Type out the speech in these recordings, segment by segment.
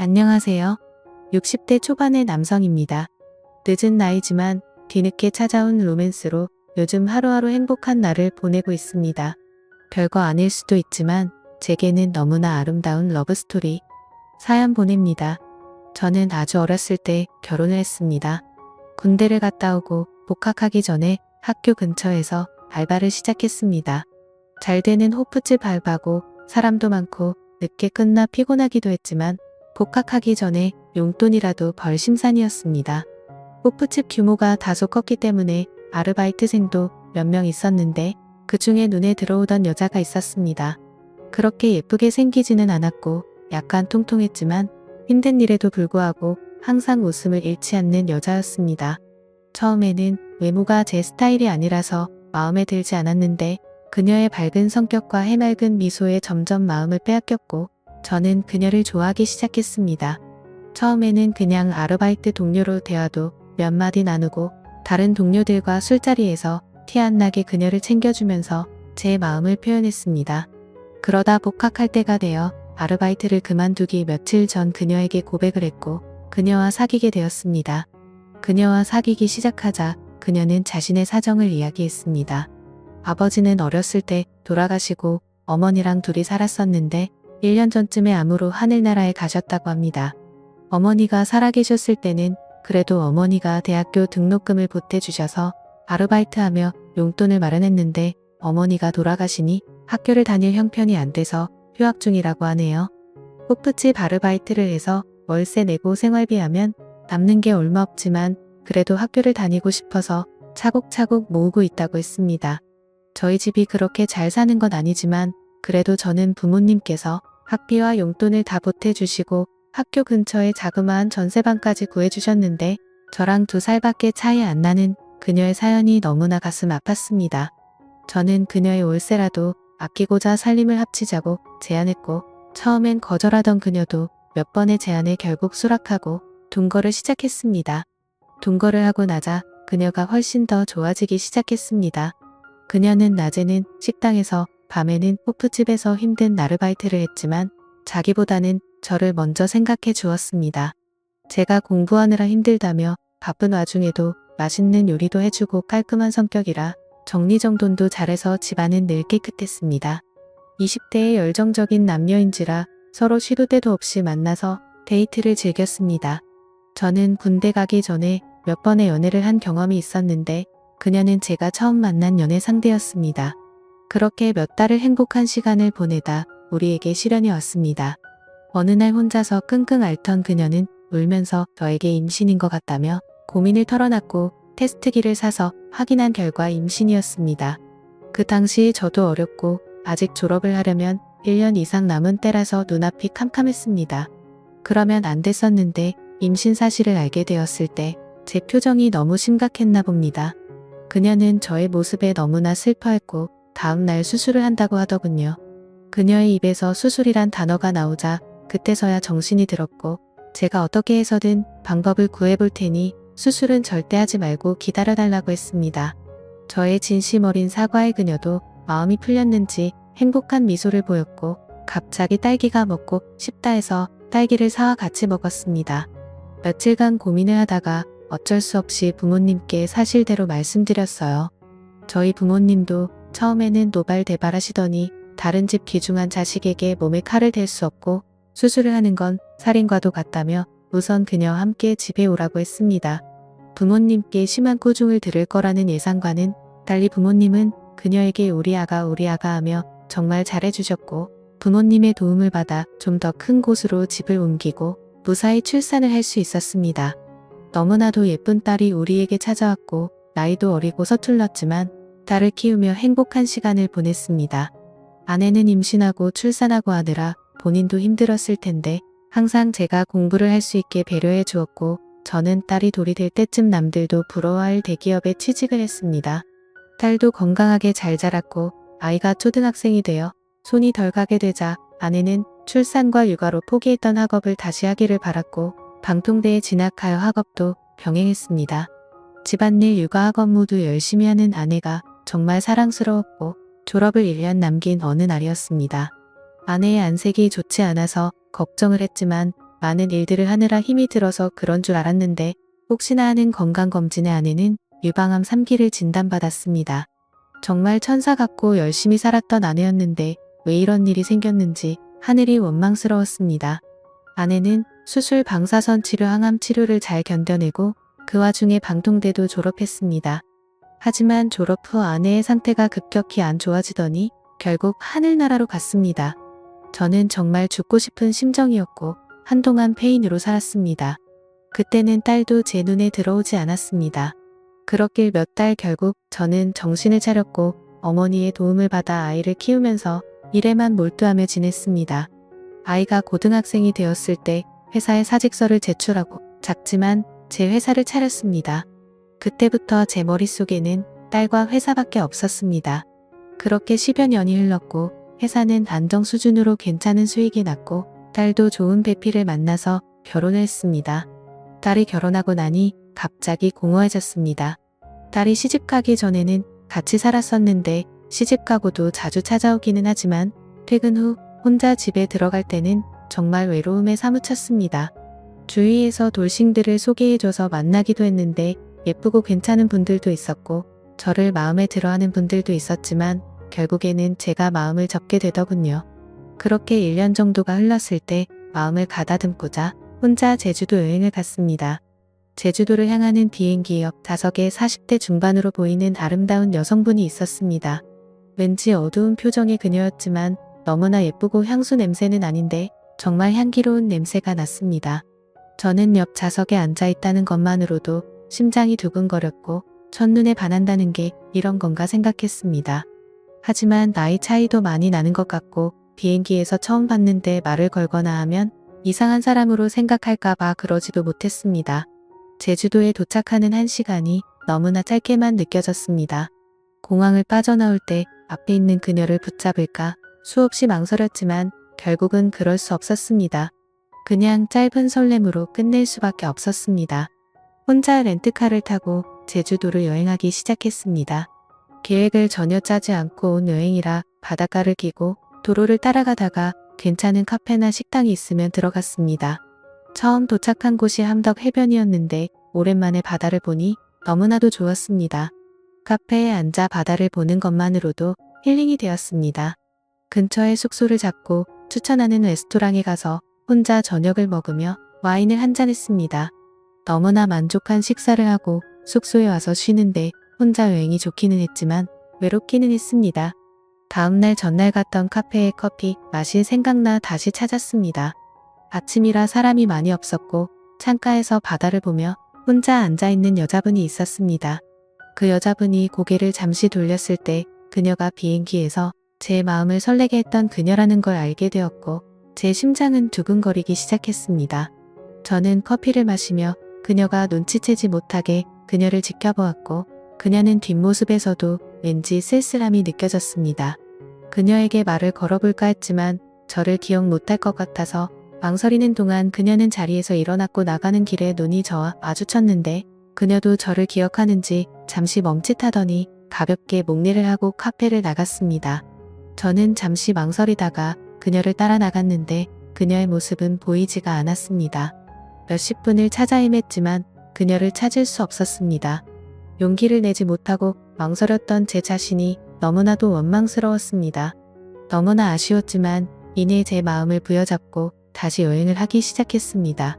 안녕하세요. 60대 초반의 남성입니다. 늦은 나이지만 뒤늦게 찾아온 로맨스로 요즘 하루하루 행복한 날을 보내고 있습니다. 별거 아닐 수도 있지만 제게는 너무나 아름다운 러브스토리. 사연 보냅니다. 저는 아주 어렸을 때 결혼을 했습니다. 군대를 갔다 오고 복학하기 전에 학교 근처에서 알바를 시작했습니다. 잘 되는 호프집 알바고 사람도 많고 늦게 끝나 피곤하기도 했지만 복학하기 전에 용돈이라도 벌 심산이었습니다. 호프집 규모가 다소 컸기 때문에 아르바이트생도 몇 명 있었는데 그 중에 눈에 들어오던 여자가 있었습니다. 그렇게 예쁘게 생기지는 않았고 약간 통통했지만 힘든 일에도 불구하고 항상 웃음을 잃지 않는 여자였습니다. 처음에는 외모가 제 스타일이 아니라서 마음에 들지 않았는데 그녀의 밝은 성격과 해맑은 미소에 점점 마음을 빼앗겼고 저는 그녀를 좋아하기 시작했습니다. 처음에는 그냥 아르바이트 동료로 대화도 몇 마디 나누고 다른 동료들과 술자리에서 티 안 나게 그녀를 챙겨주면서 제 마음을 표현했습니다. 그러다 복학할 때가 되어 아르바이트를 그만두기 며칠 전 그녀에게 고백을 했고 그녀와 사귀게 되었습니다. 그녀와 사귀기 시작하자 그녀는 자신의 사정을 이야기했습니다. 아버지는 어렸을 때 돌아가시고 어머니랑 둘이 살았었는데 1년 전쯤에 암으로 하늘나라에 가셨다고 합니다. 어머니가 살아계셨을 때는 그래도 어머니가 대학교 등록금을 보태주셔서 아르바이트하며 용돈을 마련했는데 어머니가 돌아가시니 학교를 다닐 형편이 안 돼서 휴학 중이라고 하네요. 호프집 아르바이트를 해서 월세 내고 생활비하면 남는 게 얼마 없지만 그래도 학교를 다니고 싶어서 차곡차곡 모으고 있다고 했습니다. 저희 집이 그렇게 잘 사는 건 아니지만 그래도 저는 부모님께서 학비와 용돈을 다 보태주시고 학교 근처에 자그마한 전세방까지 구해주셨는데 저랑 2살밖에 차이 안 나는 그녀의 사연이 너무나 가슴 아팠습니다. 저는 그녀의 월세라도 아끼고자 살림을 합치자고 제안했고 처음엔 거절하던 그녀도 몇 번의 제안에 결국 수락하고 동거를 시작했습니다. 동거를 하고 나자 그녀가 훨씬 더 좋아지기 시작했습니다. 그녀는 낮에는 식당에서 밤에는 호프집에서 힘든 아르바이트를 했지만 자기보다는 저를 먼저 생각해 주었습니다. 제가 공부하느라 힘들다며 바쁜 와중에도 맛있는 요리도 해주고 깔끔한 성격이라 정리정돈도 잘해서 집안은 늘 깨끗했습니다. 20대의 열정적인 남녀인지라 서로 시도 때도 없이 만나서 데이트를 즐겼습니다. 저는 군대 가기 전에 몇 번의 연애를 한 경험이 있었는데 그녀는 제가 처음 만난 연애 상대였습니다. 그렇게 몇 달을 행복한 시간을 보내다 우리에게 시련이 왔습니다. 어느 날 혼자서 끙끙 앓던 그녀는 울면서 저에게 임신인 것 같다며 고민을 털어놨고 테스트기를 사서 확인한 결과 임신이었습니다. 그 당시 저도 어렸고 아직 졸업을 하려면 1년 이상 남은 때라서 눈앞이 캄캄했습니다. 그러면 안 됐었는데 임신 사실을 알게 되었을 때 제 표정이 너무 심각했나 봅니다. 그녀는 저의 모습에 너무나 슬퍼했고 다음 날 수술을 한다고 하더군요. 그녀의 입에서 수술이란 단어가 나오자 그때서야 정신이 들었고 제가 어떻게 해서든 방법을 구해볼 테니 수술은 절대 하지 말고 기다려달라고 했습니다. 저의 진심 어린 사과에 그녀도 마음이 풀렸는지 행복한 미소를 보였고 갑자기 딸기가 먹고 싶다 해서 딸기를 사와 같이 먹었습니다. 며칠간 고민을 하다가 어쩔 수 없이 부모님께 사실대로 말씀드렸어요. 저희 부모님도 처음에는 노발대발하시더니 다른 집 귀중한 자식에게 몸에 칼을 댈 수 없고 수술을 하는 건 살인과도 같다며 우선 그녀와 함께 집에 오라고 했습니다. 부모님께 심한 꾸중을 들을 거라는 예상과는 달리 부모님은 그녀에게 우리 아가 하며 정말 잘해주셨고 부모님의 도움을 받아 좀 더 큰 곳으로 집을 옮기고 무사히 출산을 할 수 있었습니다. 너무나도 예쁜 딸이 우리에게 찾아왔고 나이도 어리고 서툴렀지만 딸을 키우며 행복한 시간을 보냈습니다. 아내는 임신하고 출산하고 하느라 본인도 힘들었을 텐데 항상 제가 공부를 할 수 있게 배려해 주었고 저는 딸이 돌이 될 때쯤 남들도 부러워할 대기업에 취직을 했습니다. 딸도 건강하게 잘 자랐고 아이가 초등학생이 되어 손이 덜 가게 되자 아내는 출산과 육아로 포기했던 학업을 다시 하기를 바랐고 방통대에 진학하여 학업도 병행했습니다. 집안일 육아학업 모두 열심히 하는 아내가 정말 사랑스러웠고 졸업을 1년 남긴 어느 날이었습니다. 아내의 안색이 좋지 않아서 걱정을 했지만 많은 일들을 하느라 힘이 들어서 그런 줄 알았는데 혹시나 하는 건강검진의 아내는 유방암 3기를 진단받았습니다. 정말 천사 같고 열심히 살았던 아내였는데 왜 이런 일이 생겼는지 하늘이 원망스러웠습니다. 아내는 수술, 방사선 치료, 항암 치료를 잘 견뎌내고 그 와중에 방통대도 졸업했습니다. 하지만 졸업 후 아내의 상태가 급격히 안 좋아지더니 결국 하늘나라로 갔습니다. 저는 정말 죽고 싶은 심정이었고 한동안 페인으로 살았습니다. 그때는 딸도 제 눈에 들어오지 않았습니다. 그렇길 몇 달 결국 저는 정신을 차렸고 어머니의 도움을 받아 아이를 키우면서 일에만 몰두하며 지냈습니다. 아이가 고등학생이 되었을 때 회사에 사직서를 제출하고 작지만 제 회사를 차렸습니다. 그때부터 제 머릿속에는 딸과 회사밖에 없었습니다. 그렇게 10여 년이 흘렀고 회사는 안정 수준으로 괜찮은 수익이 났고 딸도 좋은 배필을 만나서 결혼을 했습니다. 딸이 결혼하고 나니 갑자기 공허해졌습니다. 딸이 시집가기 전에는 같이 살았었는데 시집가고도 자주 찾아오기는 하지만 퇴근 후 혼자 집에 들어갈 때는 정말 외로움에 사무쳤습니다. 주위에서 돌싱들을 소개해줘서 만나기도 했는데 예쁘고 괜찮은 분들도 있었고 저를 마음에 들어하는 분들도 있었지만 결국에는 제가 마음을 접게 되더군요. 그렇게 1년 정도가 흘렀을 때 마음을 가다듬고자 혼자 제주도 여행을 갔습니다. 제주도를 향하는 비행기 옆 좌석에 40대 중반으로 보이는 아름다운 여성분이 있었습니다. 왠지 어두운 표정의 그녀였지만 너무나 예쁘고 향수 냄새는 아닌데 정말 향기로운 냄새가 났습니다. 저는 옆 좌석에 앉아있다는 것만으로도 심장이 두근거렸고 첫눈에 반한다는 게 이런 건가 생각했습니다. 하지만 나이 차이도 많이 나는 것 같고 비행기에서 처음 봤는데 말을 걸거나 하면 이상한 사람으로 생각할까봐 그러지도 못했습니다. 제주도에 도착하는 1시간이 너무나 짧게만 느껴졌습니다. 공항을 빠져나올 때 앞에 있는 그녀를 붙잡을까 수없이 망설였지만 결국은 그럴 수 없었습니다. 그냥 짧은 설렘으로 끝낼 수밖에 없었습니다. 혼자 렌트카를 타고 제주도를 여행하기 시작했습니다. 계획을 전혀 짜지 않고 온 여행이라 바닷가를 끼고 도로를 따라가다가 괜찮은 카페나 식당이 있으면 들어갔습니다. 처음 도착한 곳이 함덕 해변이었는데 오랜만에 바다를 보니 너무나도 좋았습니다. 카페에 앉아 바다를 보는 것만으로도 힐링이 되었습니다. 근처에 숙소를 잡고 추천하는 레스토랑에 가서 혼자 저녁을 먹으며 와인을 한잔했습니다. 너무나 만족한 식사를 하고 숙소에 와서 쉬는데 혼자 여행이 좋기는 했지만 외롭기는 했습니다. 다음날 전날 갔던 카페에 커피 마실 생각나 다시 찾았습니다. 아침이라 사람이 많이 없었고 창가에서 바다를 보며 혼자 앉아있는 여자분이 있었습니다. 그 여자분이 고개를 잠시 돌렸을 때 그녀가 비행기에서 제 마음을 설레게 했던 그녀라는 걸 알게 되었고 제 심장은 두근거리기 시작했습니다. 저는 커피를 마시며 그녀가 눈치채지 못하게 그녀를 지켜보았고 그녀는 뒷모습에서도 왠지 쓸쓸함이 느껴졌습니다. 그녀에게 말을 걸어볼까 했지만 저를 기억 못할 것 같아서 망설이는 동안 그녀는 자리에서 일어났고 나가는 길에 눈이 저와 마주쳤는데 그녀도 저를 기억하는지 잠시 멈칫하더니 가볍게 목례를 하고 카페를 나갔습니다. 저는 잠시 망설이다가 그녀를 따라 나갔는데 그녀의 모습은 보이지가 않았습니다. 몇십 분을 찾아 헤맸지만 그녀를 찾을 수 없었습니다. 용기를 내지 못하고 망설였던 제 자신이 너무나도 원망스러웠습니다. 너무나 아쉬웠지만 이내 제 마음을 부여잡고 다시 여행을 하기 시작했습니다.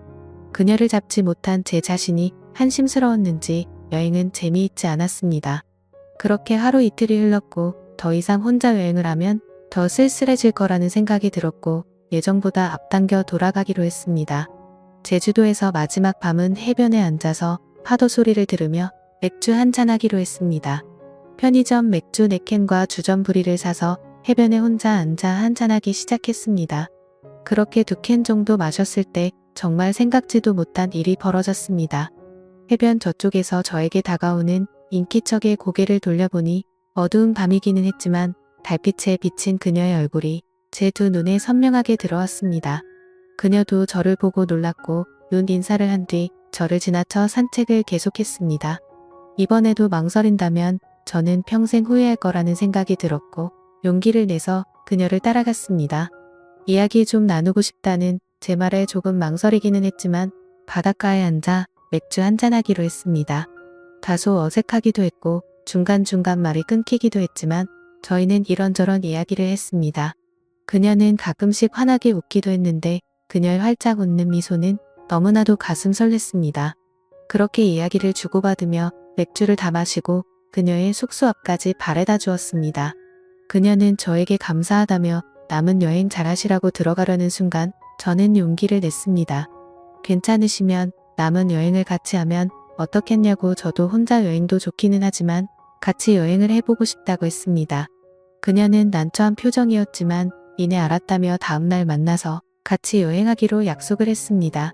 그녀를 잡지 못한 제 자신이 한심스러웠는지 여행은 재미있지 않았습니다. 그렇게 하루 이틀이 흘렀고 더 이상 혼자 여행을 하면 더 쓸쓸해질 거라는 생각이 들었고 예정보다 앞당겨 돌아가기로 했습니다. 제주도에서 마지막 밤은 해변에 앉아서 파도 소리를 들으며 맥주 한잔하기로 했습니다. 편의점 맥주 4캔과 주전부리를 사서 해변에 혼자 앉아 한잔하기 시작했습니다. 그렇게 2캔 정도 마셨을 때 정말 생각지도 못한 일이 벌어졌습니다. 해변 저쪽에서 저에게 다가오는 인기척에 고개를 돌려보니 어두운 밤이기는 했지만 달빛에 비친 그녀의 얼굴이 제 두 눈에 선명하게 들어왔습니다. 그녀도 저를 보고 놀랐고 눈 인사를 한 뒤 저를 지나쳐 산책을 계속했습니다. 이번에도 망설인다면 저는 평생 후회할 거라는 생각이 들었고 용기를 내서 그녀를 따라갔습니다. 이야기 좀 나누고 싶다는 제 말에 조금 망설이기는 했지만 바닷가에 앉아 맥주 한잔하기로 했습니다. 다소 어색하기도 했고 중간중간 말이 끊기기도 했지만 저희는 이런저런 이야기를 했습니다. 그녀는 가끔씩 환하게 웃기도 했는데 그녀의 활짝 웃는 미소는 너무나도 가슴 설렜습니다. 그렇게 이야기를 주고받으며 맥주를 다 마시고 그녀의 숙소 앞까지 바래다 주었습니다. 그녀는 저에게 감사하다며 남은 여행 잘하시라고 들어가려는 순간 저는 용기를 냈습니다. 괜찮으시면 남은 여행을 같이 하면 어떻겠냐고. 저도 혼자 여행도 좋기는 하지만 같이 여행을 해보고 싶다고 했습니다. 그녀는 난처한 표정이었지만 이내 알았다며 다음날 만나서 같이 여행하기로 약속을 했습니다.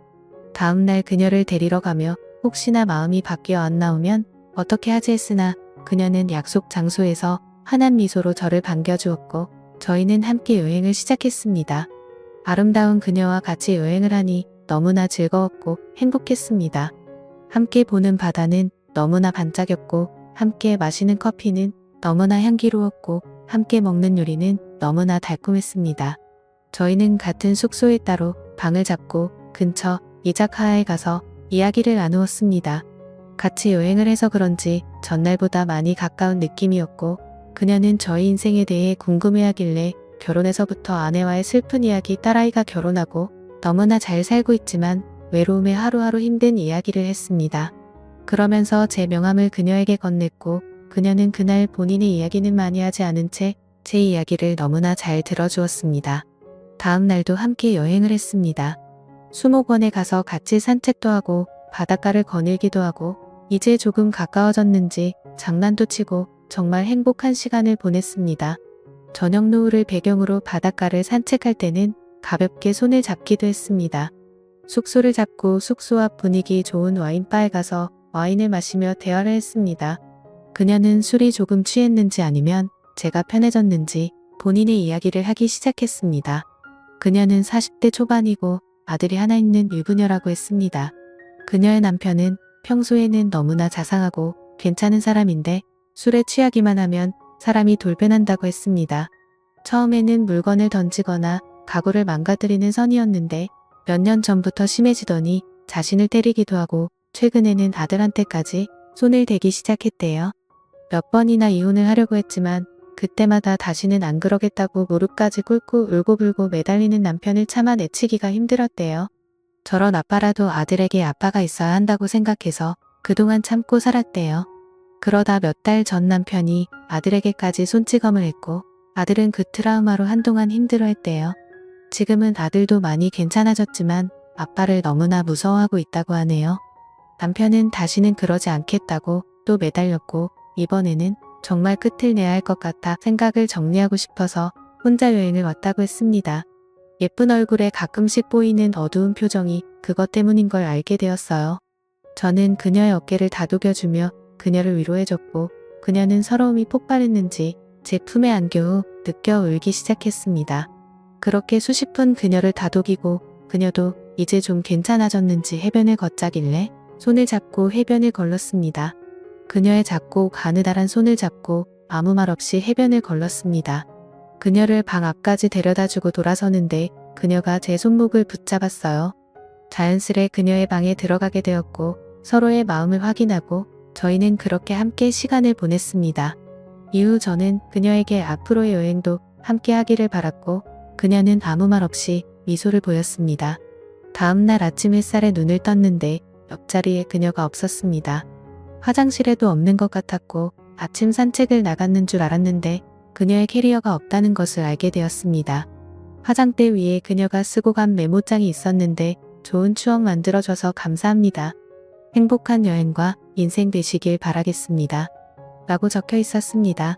다음날 그녀를 데리러 가며 혹시나 마음이 바뀌어 안 나오면 어떻게 하지 했으나 그녀는 약속 장소에서 환한 미소로 저를 반겨주었고 저희는 함께 여행을 시작했습니다. 아름다운 그녀와 같이 여행을 하니 너무나 즐거웠고 행복했습니다. 함께 보는 바다는 너무나 반짝였고 함께 마시는 커피는 너무나 향기로웠고 함께 먹는 요리는 너무나 달콤했습니다. 저희는 같은 숙소에 따로 방을 잡고 근처 이자카야에 가서 이야기를 나누었습니다. 같이 여행을 해서 그런지 전날보다 많이 가까운 느낌이었고 그녀는 저희 인생에 대해 궁금해하길래 결혼해서부터 아내와의 슬픈 이야기, 딸아이가 결혼하고 너무나 잘 살고 있지만 외로움에 하루하루 힘든 이야기를 했습니다. 그러면서 제 명함을 그녀에게 건넸고 그녀는 그날 본인의 이야기는 많이 하지 않은 채 제 이야기를 너무나 잘 들어주었습니다. 다음 날도 함께 여행을 했습니다. 수목원에 가서 같이 산책도 하고 바닷가를 거닐기도 하고 이제 조금 가까워졌는지 장난도 치고 정말 행복한 시간을 보냈습니다. 저녁 노을을 배경으로 바닷가를 산책할 때는 가볍게 손을 잡기도 했습니다. 숙소를 잡고 숙소 앞 분위기 좋은 와인바에 가서 와인을 마시며 대화를 했습니다. 그녀는 술이 조금 취했는지 아니면 제가 편해졌는지 본인의 이야기를 하기 시작했습니다. 그녀는 40대 초반이고 아들이 하나 있는 유부녀라고 했습니다. 그녀의 남편은 평소에는 너무나 자상하고 괜찮은 사람인데 술에 취하기만 하면 사람이 돌변한다고 했습니다. 처음에는 물건을 던지거나 가구를 망가뜨리는 선이었는데 몇 년 전부터 심해지더니 자신을 때리기도 하고 최근에는 아들한테까지 손을 대기 시작했대요. 몇 번이나 이혼을 하려고 했지만 그때마다 다시는 안 그러겠다고 무릎까지 꿇고 울고불고 매달리는 남편을 참아내치기가 힘들었대요. 저런 아빠라도 아들에게 아빠가 있어야 한다고 생각해서 그동안 참고 살았대요. 그러다 몇 달 전 남편이 아들에게까지 손찌검을 했고 아들은 그 트라우마로 한동안 힘들어했대요. 지금은 아들도 많이 괜찮아졌지만 아빠를 너무나 무서워하고 있다고 하네요. 남편은 다시는 그러지 않겠다고 또 매달렸고 이번에는 정말 끝을 내야 할 것 같아 생각을 정리하고 싶어서 혼자 여행을 왔다고 했습니다. 예쁜 얼굴에 가끔씩 보이는 어두운 표정이 그것 때문인 걸 알게 되었어요. 저는 그녀의 어깨를 다독여주며 그녀를 위로해줬고 그녀는 서러움이 폭발했는지 제 품에 안겨 후 느껴 울기 시작했습니다. 그렇게 수십 분 그녀를 다독이고 그녀도 이제 좀 괜찮아졌는지 해변을 걷자길래 손을 잡고 해변을 걸렀습니다. 그녀의 작고 가느다란 손을 잡고 아무 말 없이 해변을 걸렀습니다. 그녀를 방 앞까지 데려다주고 돌아서는데 그녀가 제 손목을 붙잡았어요. 자연스레 그녀의 방에 들어가게 되었고 서로의 마음을 확인하고 저희는 그렇게 함께 시간을 보냈습니다. 이후 저는 그녀에게 앞으로의 여행도 함께 하기를 바랐고 그녀는 아무 말 없이 미소를 보였습니다. 다음날 아침 햇살에 눈을 떴는데 옆자리에 그녀가 없었습니다. 화장실에도 없는 것 같았고 아침 산책을 나갔는 줄 알았는데 그녀의 캐리어가 없다는 것을 알게 되었습니다. 화장대 위에 그녀가 쓰고 간 메모장이 있었는데 좋은 추억 만들어줘서 감사합니다. 행복한 여행과 인생 되시길 바라겠습니다. 라고 적혀 있었습니다.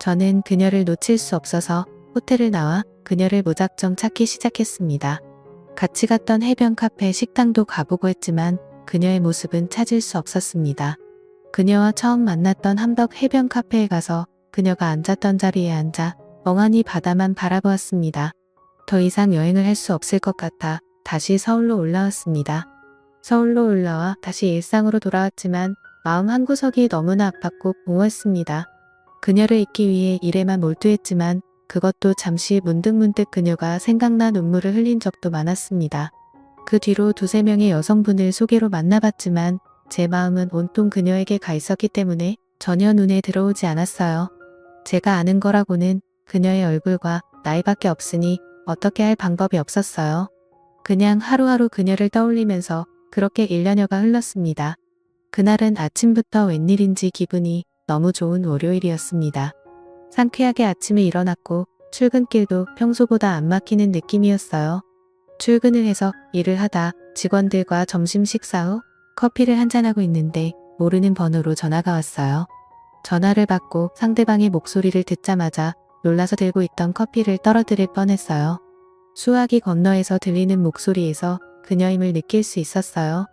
저는 그녀를 놓칠 수 없어서 호텔을 나와 그녀를 무작정 찾기 시작했습니다. 같이 갔던 해변 카페 식당도 가보고 했지만 그녀의 모습은 찾을 수 없었습니다. 그녀와 처음 만났던 함덕 해변 카페에 가서 그녀가 앉았던 자리에 앉아 멍하니 바다만 바라보았습니다. 더 이상 여행을 할 수 없을 것 같아 다시 서울로 올라왔습니다. 서울로 올라와 다시 일상으로 돌아왔지만 마음 한구석이 너무나 아팠고 공허했습니다. 그녀를 잊기 위해 일에만 몰두했지만 그것도 잠시 문득문득 그녀가 생각나 눈물을 흘린 적도 많았습니다. 그 뒤로 두세 명의 여성분을 소개로 만나봤지만 제 마음은 온통 그녀에게 가 있었기 때문에 전혀 눈에 들어오지 않았어요. 제가 아는 거라고는 그녀의 얼굴과 나이밖에 없으니 어떻게 할 방법이 없었어요. 그냥 하루하루 그녀를 떠올리면서 그렇게 1년여가 흘렀습니다. 그날은 아침부터 웬일인지 기분이 너무 좋은 월요일이었습니다. 상쾌하게 아침에 일어났고 출근길도 평소보다 안 막히는 느낌이었어요. 출근을 해서 일을 하다 직원들과 점심 식사 후 커피를 한잔하고 있는데 모르는 번호로 전화가 왔어요. 전화를 받고 상대방의 목소리를 듣자마자 놀라서 들고 있던 커피를 떨어뜨릴 뻔했어요. 수화기 건너에서 들리는 목소리에서 그녀임을 느낄 수 있었어요.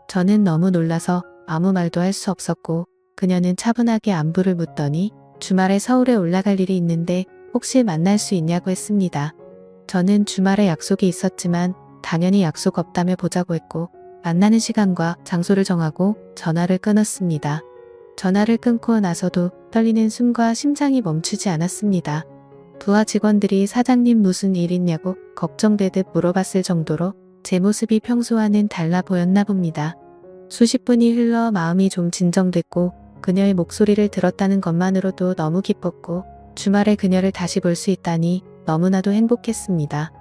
저는 너무 놀라서 아무 말도 할 수 없었고 그녀는 차분하게 안부를 묻더니 주말에 서울에 올라갈 일이 있는데 혹시 만날 수 있냐고 했습니다. 저는 주말에 약속이 있었지만 당연히 약속 없다며 보자고 했고 만나는 시간과 장소를 정하고 전화를 끊었습니다. 전화를 끊고 나서도 떨리는 숨과 심장이 멈추지 않았습니다. 부하 직원들이 사장님 무슨 일 있냐고 걱정되듯 물어봤을 정도로 제 모습이 평소와는 달라 보였나 봅니다. 수십 분이 흘러 마음이 좀 진정됐고 그녀의 목소리를 들었다는 것만으로도 너무 기뻤고 주말에 그녀를 다시 볼 수 있다니 너무나도 행복했습니다.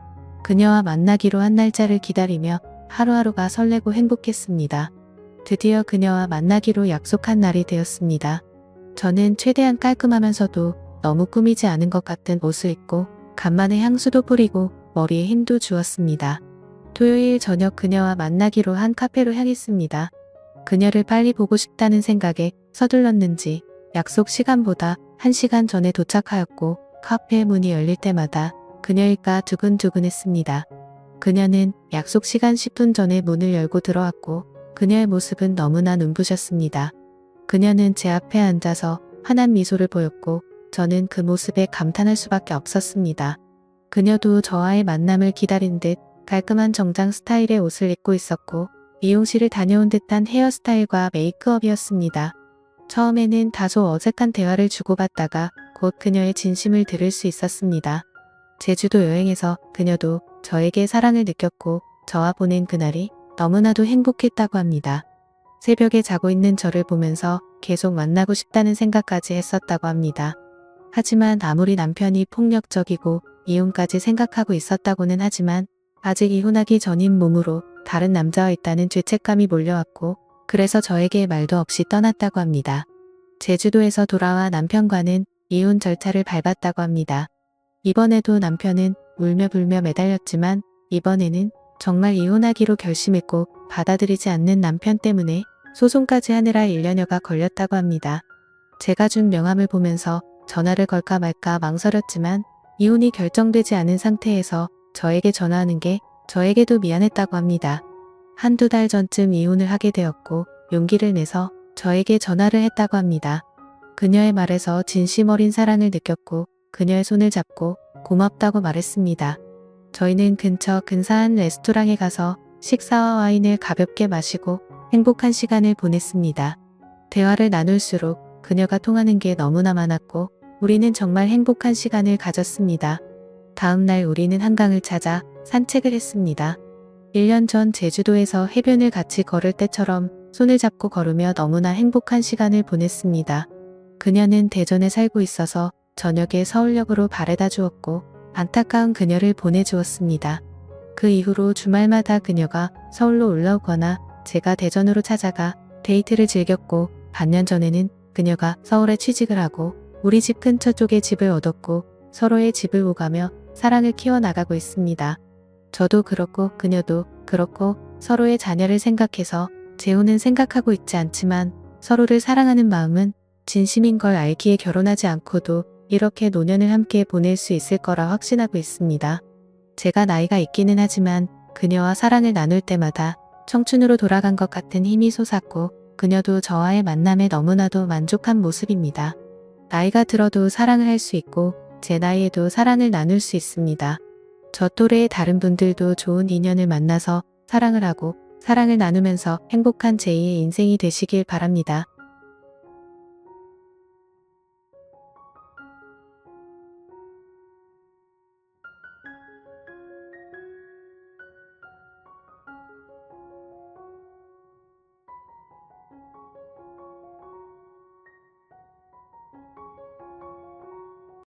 그녀와 만나기로 한 날짜를 기다리며 하루하루가 설레고 행복했습니다. 드디어 그녀와 만나기로 약속한 날이 되었습니다. 저는 최대한 깔끔하면서도 너무 꾸미지 않은 것 같은 옷을 입고 간만에 향수도 뿌리고 머리에 힘도 주었습니다. 토요일 저녁 그녀와 만나기로 한 카페로 향했습니다. 그녀를 빨리 보고 싶다는 생각에 서둘렀는지 약속 시간보다 1시간 전에 도착하였고 카페 문이 열릴 때마다 그녀일까 두근두근했습니다. 그녀는 약속 시간 10분 전에 문을 열고 들어왔고 그녀의 모습은 너무나 눈부셨습니다. 그녀는 제 앞에 앉아서 환한 미소를 보였고 저는 그 모습에 감탄할 수밖에 없었습니다. 그녀도 저와의 만남을 기다린 듯 깔끔한 정장 스타일의 옷을 입고 있었고 미용실을 다녀온 듯한 헤어스타일과 메이크업이었습니다. 처음에는 다소 어색한 대화를 주고받다가 곧 그녀의 진심을 들을 수 있었습니다. 제주도 여행에서 그녀도 저에게 사랑을 느꼈고 저와 보낸 그날이 너무나도 행복했다고 합니다. 새벽에 자고 있는 저를 보면서 계속 만나고 싶다는 생각까지 했었다고 합니다. 하지만 아무리 남편이 폭력적이고 이혼까지 생각하고 있었다고는 하지만 아직 이혼하기 전인 몸으로 다른 남자와 있다는 죄책감이 몰려왔고 그래서 저에게 말도 없이 떠났다고 합니다. 제주도에서 돌아와 남편과는 이혼 절차를 밟았다고 합니다. 이번에도 남편은 울며 불며 매달렸지만 이번에는 정말 이혼하기로 결심했고 받아들이지 않는 남편 때문에 소송까지 하느라 1년여가 걸렸다고 합니다. 제가 준 명함을 보면서 전화를 걸까 말까 망설였지만 이혼이 결정되지 않은 상태에서 저에게 전화하는 게 저에게도 미안했다고 합니다. 한두 달 전쯤 이혼을 하게 되었고 용기를 내서 저에게 전화를 했다고 합니다. 그녀의 말에서 진심 어린 사랑을 느꼈고 그녀의 손을 잡고 고맙다고 말했습니다. 저희는 근처 근사한 레스토랑에 가서 식사와 와인을 가볍게 마시고 행복한 시간을 보냈습니다. 대화를 나눌수록 그녀가 통하는 게 너무나 많았고 우리는 정말 행복한 시간을 가졌습니다. 다음 날 우리는 한강을 찾아 산책을 했습니다. 1년 전 제주도에서 해변을 같이 걸을 때처럼 손을 잡고 걸으며 너무나 행복한 시간을 보냈습니다. 그녀는 대전에 살고 있어서 저녁에 서울역으로 바래다 주었고 안타까운 그녀를 보내주었습니다. 그 이후로 주말마다 그녀가 서울로 올라오거나 제가 대전으로 찾아가 데이트를 즐겼고 반년 전에는 그녀가 서울에 취직을 하고 우리 집 근처 쪽에 집을 얻었고 서로의 집을 오가며 사랑을 키워나가고 있습니다. 저도 그렇고 그녀도 그렇고 서로의 자녀를 생각해서 재혼은 생각하고 있지 않지만 서로를 사랑하는 마음은 진심인 걸 알기에 결혼하지 않고도 이렇게 노년을 함께 보낼 수 있을 거라 확신하고 있습니다. 제가 나이가 있기는 하지만 그녀와 사랑을 나눌 때마다 청춘으로 돌아간 것 같은 힘이 솟았고 그녀도 저와의 만남에 너무나도 만족한 모습입니다. 나이가 들어도 사랑을 할 수 있고 제 나이에도 사랑을 나눌 수 있습니다. 저 또래의 다른 분들도 좋은 인연을 만나서 사랑을 하고 사랑을 나누면서 행복한 제2의 인생이 되시길 바랍니다.